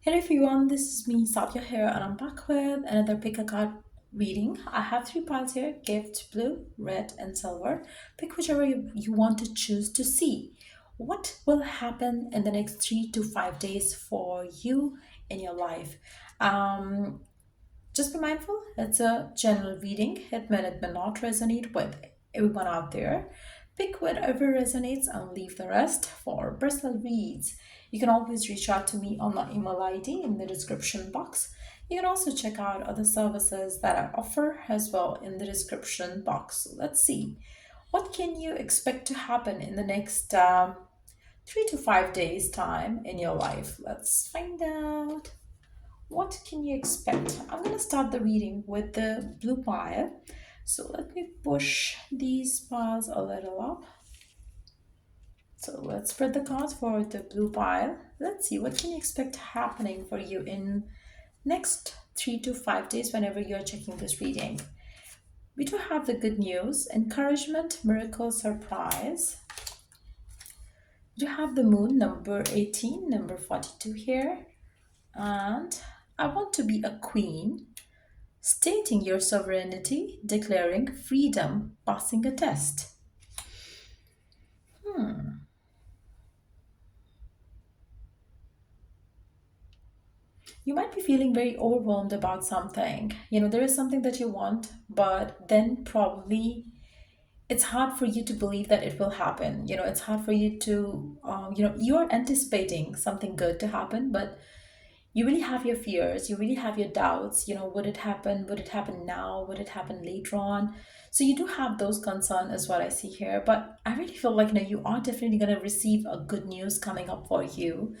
Hello everyone, this is me Sadia here and I'm back with another pick a card reading. I have three piles here: gift, blue, red and silver. Pick whichever you want to choose to see. What will happen in the next 3 to 5 days for you in your life? Um, just be mindful, it's a general reading. It may not resonate with everyone out there. Pick whatever resonates and leave the rest for personal reads. You can always reach out to me on my email ID in the description box. You can also check out other services that I offer as well in the description box. Let's see. What can you expect to happen in the next 3 to 5 days time in your life? Let's find out. What can you expect? I'm going to start the reading with the blue pile. So let me push these piles a little up. So let's spread the cards for the blue pile. Let's see what can you expect happening for you in next 3 to 5 days whenever you're checking this reading. We do have the good news, encouragement, miracle, surprise. We do have the moon, number 18, number 42 here. And I want to be a queen, stating your sovereignty, declaring freedom, passing a test. You might be feeling very overwhelmed about something. There is something that you want, but then probably it's hard for you to believe that it will happen. It's hard for you to, you're anticipating something good to happen, but you really have your fears, you really have your doubts. Would it happen? Would it happen now? Would it happen later on? So you do have those concerns as what I see here, but I really feel like you are definitely going to receive a good news coming up for you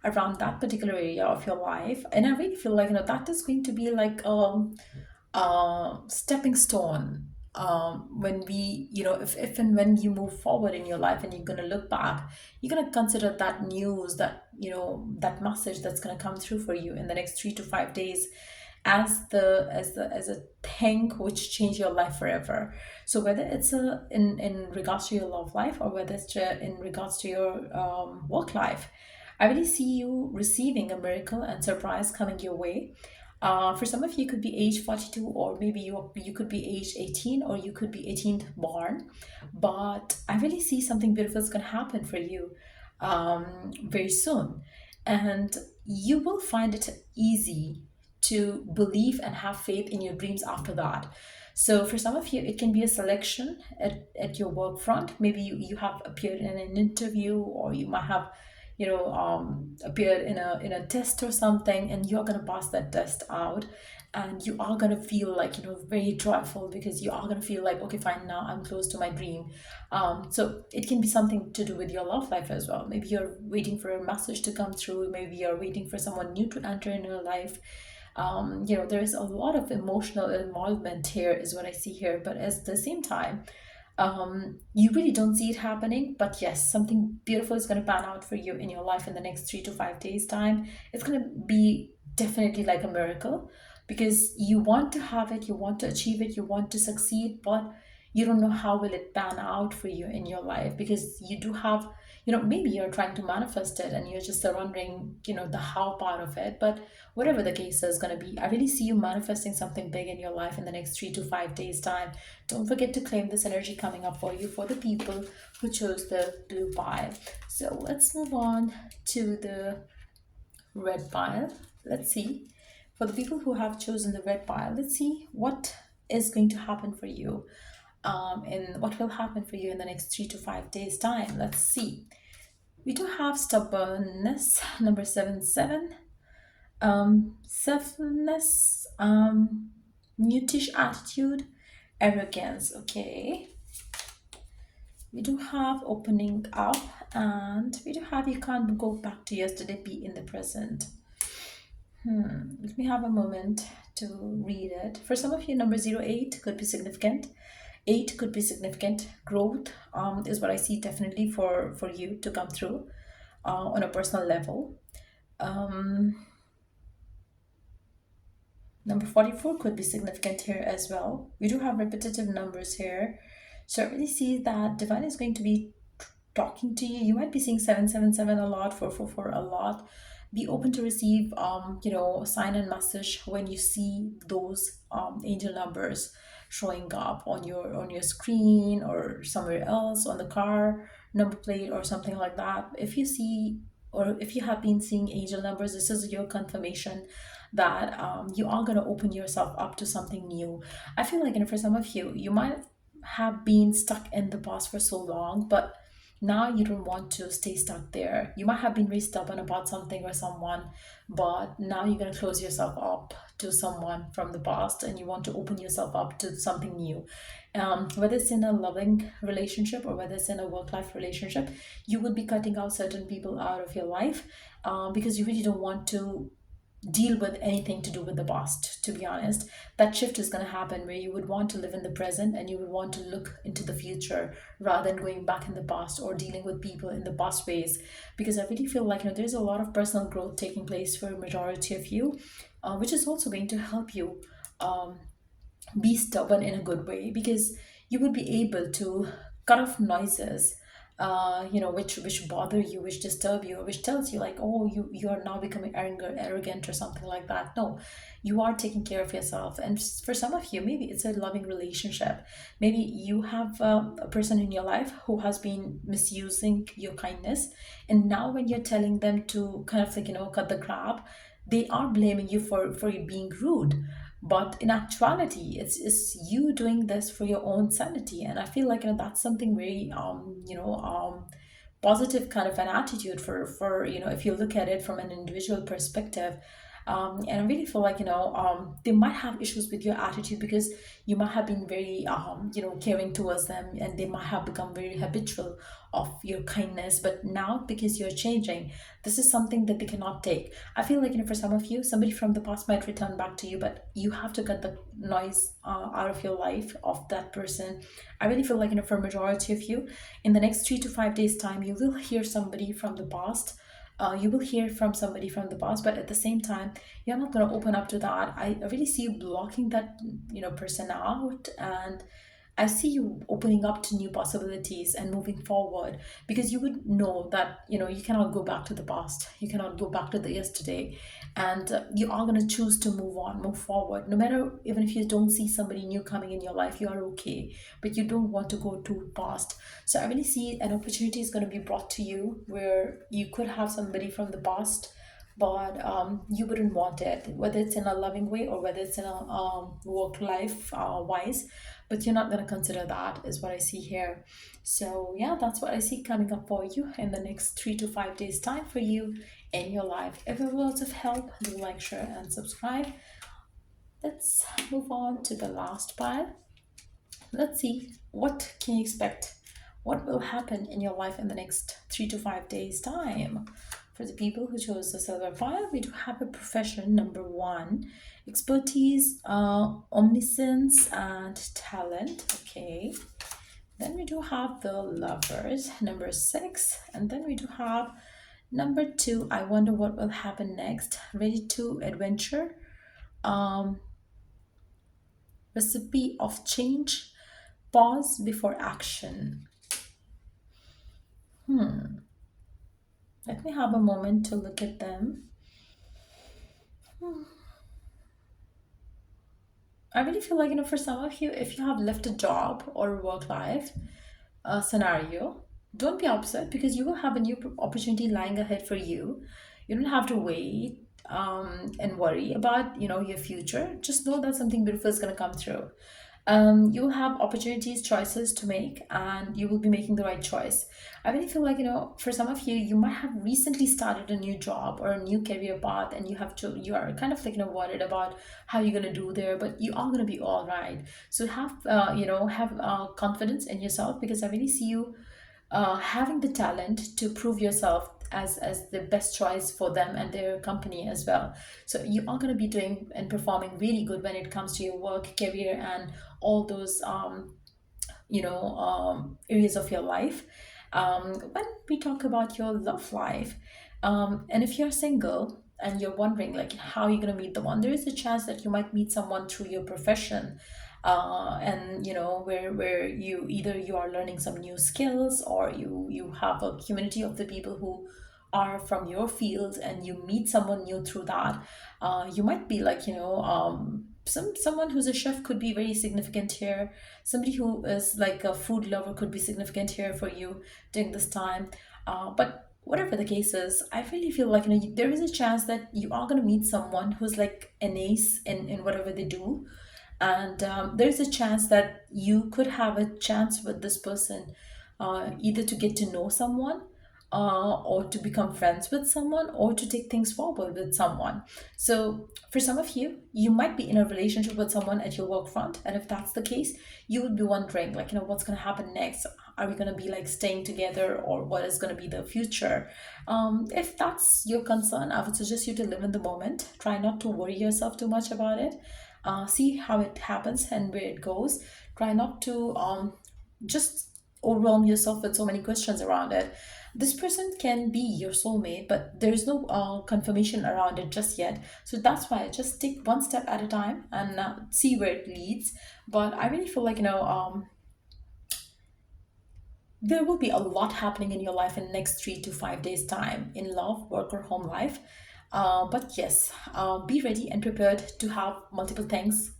around that particular area of your life. And I really feel like that is going to be like stepping stone. When we if and when you move forward in your life and you're going to look back, you're going to consider that news, that message that's going to come through for you in the next 3 to 5 days as a thing which change your life forever. So whether it's in regards to your love life, or whether it's in regards to your work life, I really see you receiving a miracle and surprise coming your way. For some of you, could be age 42, or maybe you could be age 18, or you could be 18th born. But I really see something beautiful is going to happen for you very soon. And you will find it easy to believe and have faith in your dreams after that. So for some of you, it can be a selection at your work front. Maybe you have appeared in an interview, or you might have appeared in a test or something, and you're going to pass that test out, and you are going to feel like very joyful, because you are going to feel like, okay, fine, now I'm close to my dream. So it can be something to do with your love life as well. Maybe you're waiting for a message to come through, maybe you're waiting for someone new to enter in your life. There is a lot of emotional involvement here is what I see here, but at the same time, you really don't see it happening. But yes, something beautiful is going to pan out for you in your life in the next 3 to 5 days time. It's going to be definitely like a miracle, because you want to have it, you want to achieve it, you want to succeed, but you don't know how will it pan out for you in your life, because you do have, maybe you're trying to manifest it and you're just surrendering, the how part of it. But whatever the case is going to be, I really see you manifesting something big in your life in the next 3 to 5 days time. Don't forget to claim this energy coming up for you, for the people who chose the blue pile. So let's move on to the red pile. Let's see. For the people who have chosen the red pile, let's see what is going to happen for you, and what will happen for you in the next 3 to 5 days time. Let's see. We do have stubbornness, number 7, selflessness, mutish attitude, arrogance. Okay. We do have opening up, and we do have you can't go back to yesterday, be in the present. Let me have a moment to read it. For some of you, number 08 could be significant. 8 could be significant. Growth is what I see definitely for you to come through on a personal level. Number 44 could be significant here as well. We do have repetitive numbers here. So I really see that divine is going to be talking to you. You might be seeing 777 a lot, 444 a lot. Be open to receive, sign and message when you see those angel numbers showing up on your screen or somewhere else on the car number plate or something like that. If you see, or if you have been seeing angel numbers, this is your confirmation that you are going to open yourself up to something new. I feel like, for some of you, you might have been stuck in the past for so long, but now you don't want to stay stuck there. You might have been very stubborn about something or someone, but now you're going to close yourself up to someone from the past and you want to open yourself up to something new. Whether it's in a loving relationship or whether it's in a work life relationship, you would be cutting out certain people out of your life, because you really don't want to deal with anything to do with the past. To be honest, that shift is going to happen where you would want to live in the present and you would want to look into the future rather than going back in the past or dealing with people in the past ways. Because I really feel like, there's a lot of personal growth taking place for a majority of you, which is also going to help you um, be stubborn in a good way, because you would be able to cut off noises, which bother you, which disturb you, which tells you like, oh, you are now becoming arrogant or something like that. No, you are taking care of yourself. And for some of you, maybe it's a loving relationship. Maybe you have a person in your life who has been misusing your kindness, and now when you're telling them to kind of like, cut the crap, they are blaming you for you being rude. But in actuality, it's you doing this for your own sanity. And I feel like, that's something very positive kind of an attitude for if you look at it from an individual perspective. And I really feel like, they might have issues with your attitude because you might have been very caring towards them, and they might have become very habitual of your kindness. But now, because you're changing, this is something that they cannot take. I feel like, for some of you, somebody from the past might return back to you, but you have to cut the noise out of your life of that person. I really feel like, for a majority of you, in the next 3 to 5 days time, you will hear somebody from the past. You will hear from somebody from the past, but at the same time, you're not going to open up to that. I really see you blocking that person out, and I see you opening up to new possibilities and moving forward, because you would know that you cannot go back to the past. You cannot go back to the yesterday, and you are going to choose to move on, move forward. No matter, even if you don't see somebody new coming in your life, you are okay, but you don't want to go too fast. So I really see an opportunity is going to be brought to you where you could have somebody from the past, but you wouldn't want it, whether it's in a loving way or whether it's in a work life wise. But you're not going to consider that, is what I see here. So yeah, that's what I see coming up for you in the next 3 to 5 days time for you in your life. If it was of help, do like, share, and subscribe. Let's move on to the last part. Let's see, what can you expect? What will happen in your life in the next 3 to 5 days time? For the people who chose the silver file, we do have a profession number 1, expertise, omniscience, and talent. Okay. Then we do have the lovers, number 6, and then we do have number 2. I wonder what will happen next. Ready to adventure, um, recipe of change, pause before action. Let me have a moment to look at them. I really feel like, for some of you, if you have left a job or a work life scenario, don't be upset, because you will have a new opportunity lying ahead for you. You don't have to wait and worry about, your future. Just know that something beautiful is going to come through. You will have opportunities, choices to make, and you will be making the right choice. I really feel like, for some of you, you might have recently started a new job or a new career path, and you are kind of like, worried about how you're going to do there, but you are going to be all right. So have confidence in yourself, because I really see you having the talent to prove yourself as the best choice for them and their company as well. So you are going to be doing and performing really good when it comes to your work, career, and all those areas of your life. When we talk about your love life, and if you're single and you're wondering like how you're going to meet the one, there is a chance that you might meet someone through your profession, and where you either you are learning some new skills, or you have a community of the people who are from your field and you meet someone new through that, you might be like, someone who's a chef could be very significant here. Somebody who is like a food lover could be significant here for you during this time. But whatever the case is, I really feel like, there is a chance that you are going to meet someone who's like an ace in whatever they do. And there's a chance that you could have a chance with this person, either to get to know someone, or to become friends with someone, or to take things forward with someone. So for some of you, you might be in a relationship with someone at your work front, and if that's the case, you would be wondering, like, what's going to happen next. Are we going to be like staying together, or what is going to be the future? If that's your concern, I would suggest you to live in the moment. Try not to worry yourself too much about it. See how it happens and where it goes. Try not to just overwhelm yourself with so many questions around it. This person can be your soulmate, but there is no confirmation around it just yet. So that's why I just take one step at a time and see where it leads. But I really feel like, there will be a lot happening in your life in the next 3 to 5 days time, in love, work, or home life. But yes, be ready and prepared to have multiple things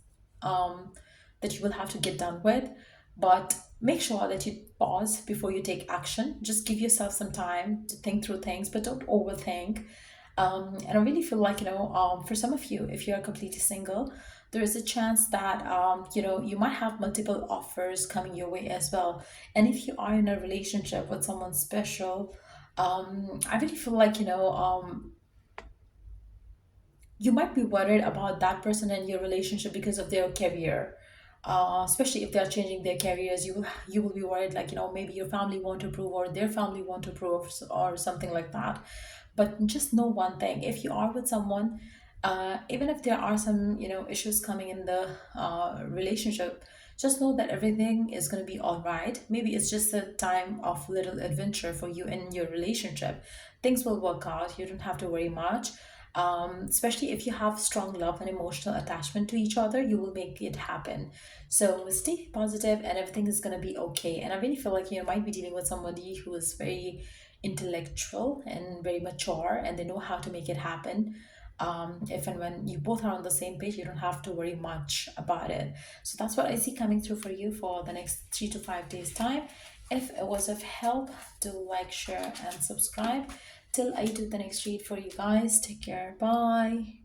that you will have to get done with. But make sure that you pause before you take action. Just give yourself some time to think through things, but don't overthink. And I really feel like, for some of you, if you're completely single, there is a chance that, you might have multiple offers coming your way as well. And if you are in a relationship with someone special, I really feel like, you might be worried about that person and your relationship because of their career. Especially if they are changing their careers, you will be worried, like, maybe your family won't approve, or their family won't approve, or something like that. But just know one thing: if you are with someone, even if there are some, issues coming in the relationship, just know that everything is going to be all right. Maybe it's just a time of little adventure for you in your relationship. Things will work out. You don't have to worry much. Especially if you have strong love and emotional attachment to each other, you will make it happen. So stay positive and everything is going to be okay. And I really feel like you might be dealing with somebody who is very intellectual and very mature, and they know how to make it happen. If and when you both are on the same page, you don't have to worry much about it. So that's what I see coming through for you for the next 3 to 5 days time. If it was of help, do like, share, and subscribe. Till I do the next read for you guys. Take care. Bye.